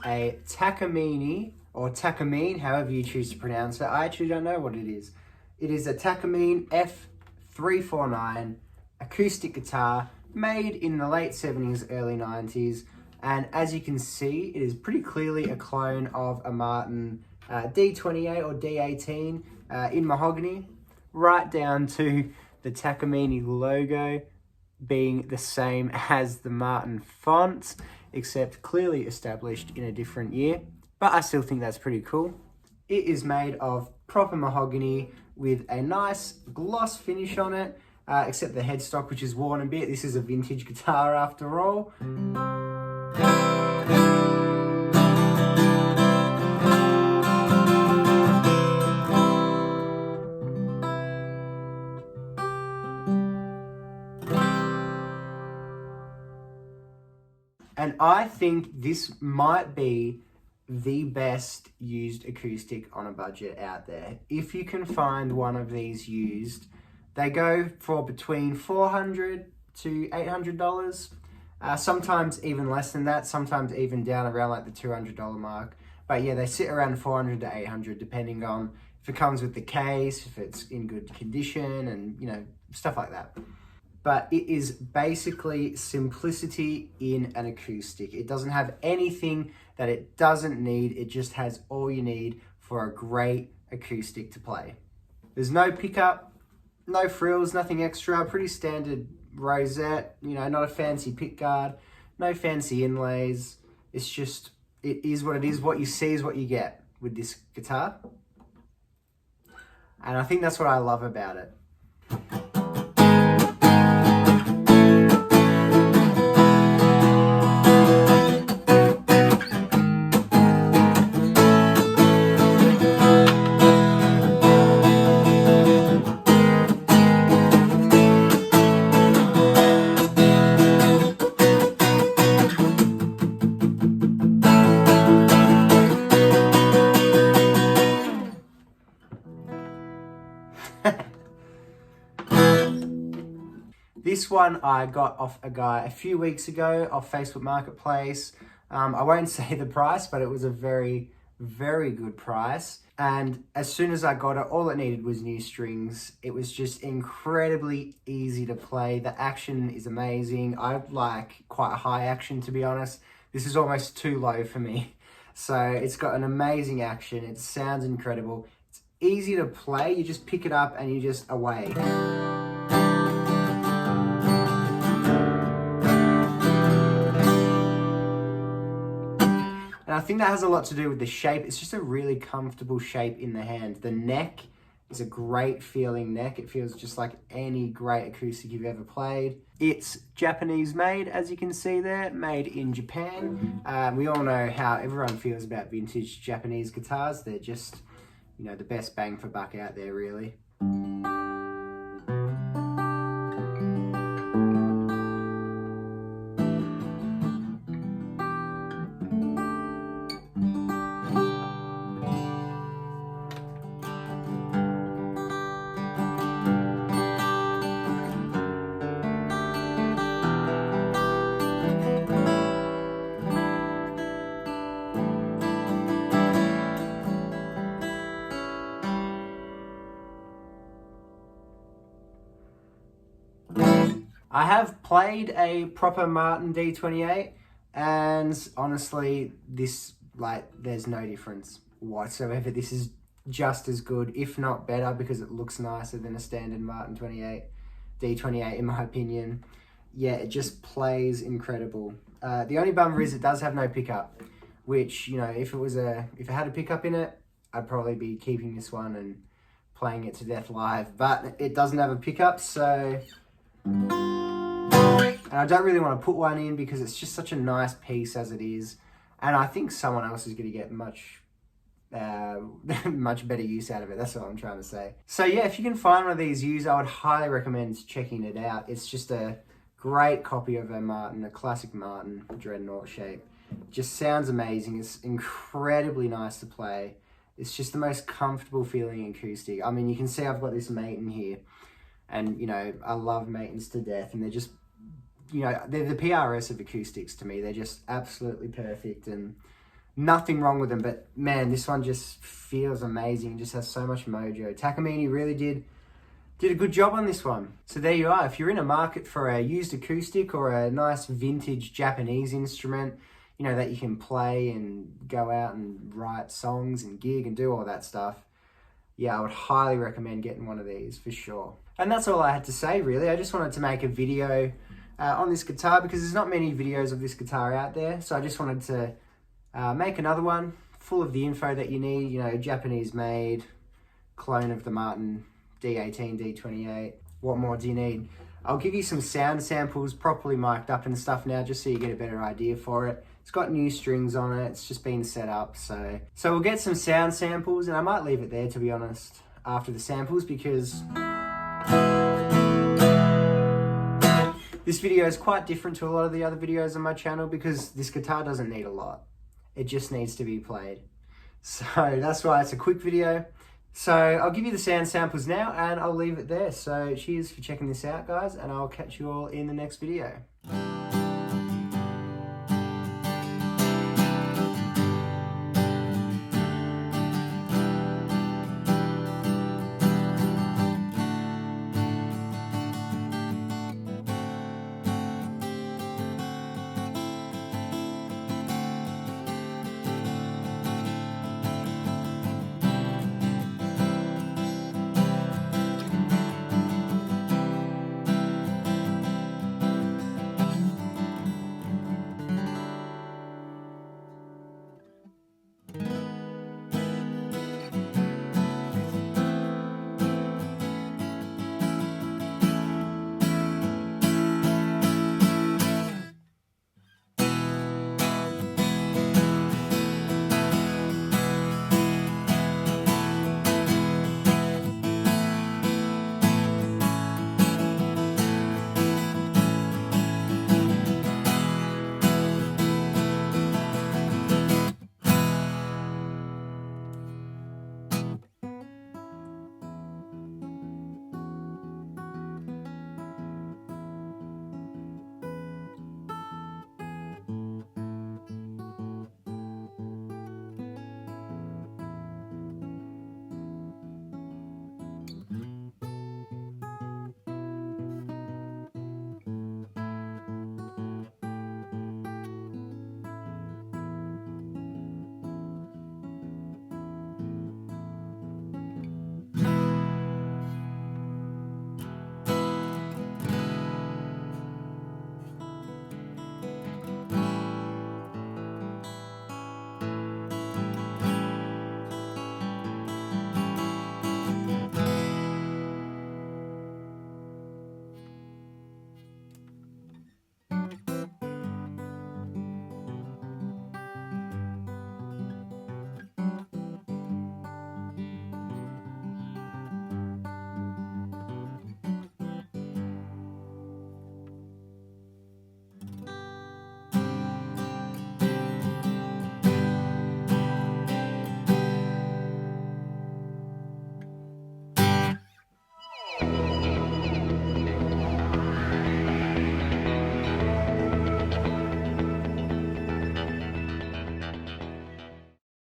a Takamine, or Takamine, however you choose to pronounce it. I actually don't know what it is. It is a Takamine F-349 acoustic guitar made in the late 70s, early 90s. And as you can see, it is pretty clearly a clone of a Martin D28 or D18 in mahogany, right down to the Takamine logo being the same as the Martin font, except clearly established in a different year. But I still think that's pretty cool. It is made of proper mahogany with a nice gloss finish on it, except the headstock, which is worn a bit. This is a vintage guitar after all. And I think this might be the best used acoustic on a budget out there. If you can find one of these used, they go for between $400 to $800. Sometimes even less than that, sometimes even down around like the $200 mark. But yeah, they sit around $400 to $800 depending on if it comes with the case, if it's in good condition, and you know, stuff like that. But it is basically simplicity in an acoustic. It doesn't have anything that it doesn't need. It just has all you need for a great acoustic to play. There's no pickup, no frills, nothing extra, pretty standard rosette, you know, not a fancy pick guard, no fancy inlays. It's just, it is what it is. What you see is what you get with this guitar. And I think that's what I love about it. This one I got off a guy a few weeks ago off Facebook Marketplace. I won't say the price, but it was a very, very good price. And as soon as I got it, all it needed was new strings. It was just incredibly easy to play. The action is amazing. I like quite a high action, to be honest. This is almost too low for me. So it's got an amazing action. It sounds incredible. It's easy to play. You just pick it up and you're just away. And I think that has a lot to do with the shape. It's just a really comfortable shape in the hand. The neck is a great feeling neck. It feels just like any great acoustic you've ever played. It's Japanese made, as you can see there, made in Japan. We all know how everyone feels about vintage Japanese guitars. They're just, you know, the best bang for buck out there, really. I have played a proper Martin D28, and honestly, this, there's no difference whatsoever. This is just as good, if not better, because it looks nicer than a standard Martin D28, in my opinion. Yeah, it just plays incredible. The only bummer is it does have no pickup, which, you know, if it had a pickup in it, I'd probably be keeping this one and playing it to death live, but it doesn't have a pickup, so... And I don't really want to put one in because it's just such a nice piece as it is. And I think someone else is going to get much better use out of it. That's what I'm trying to say. So yeah, if you can find one of these used, I would highly recommend checking it out. It's just a great copy of a Martin, a classic Martin dreadnought shape. It just sounds amazing. It's incredibly nice to play. It's just the most comfortable feeling acoustic. I mean, you can see I've got this Maton here. And, you know, I love Matons to death, and they're just, you know, they're the PRS of acoustics to me. They're just absolutely perfect, and Nothing wrong with them, but man, this one just feels amazing. It just has so much mojo. Takamine really did a good job on this one. So there you are. If you're in a market for a used acoustic or a nice vintage Japanese instrument, you know, that you can play and go out and write songs and gig and do all that stuff, yeah, I would highly recommend getting one of these for sure. And that's all I had to say, really. I just wanted to make a video on this guitar because there's not many videos of this guitar out there. So I just wanted to make another one full of the info that you need, you know, Japanese made, clone of the Martin D18, D28. What more do you need? I'll give you some sound samples properly mic'd up and stuff now, just so you get a better idea for it. It's got new strings on it, it's just been set up, so we'll get some sound samples, and I might leave it there, to be honest, after the samples, because this video is quite different to a lot of the other videos on my channel, because this guitar doesn't need a lot. It just needs to be played. So that's why it's a quick video. So I'll give you the sound samples now, and I'll leave it there. So cheers for checking this out, guys, and I'll catch you all in the next video.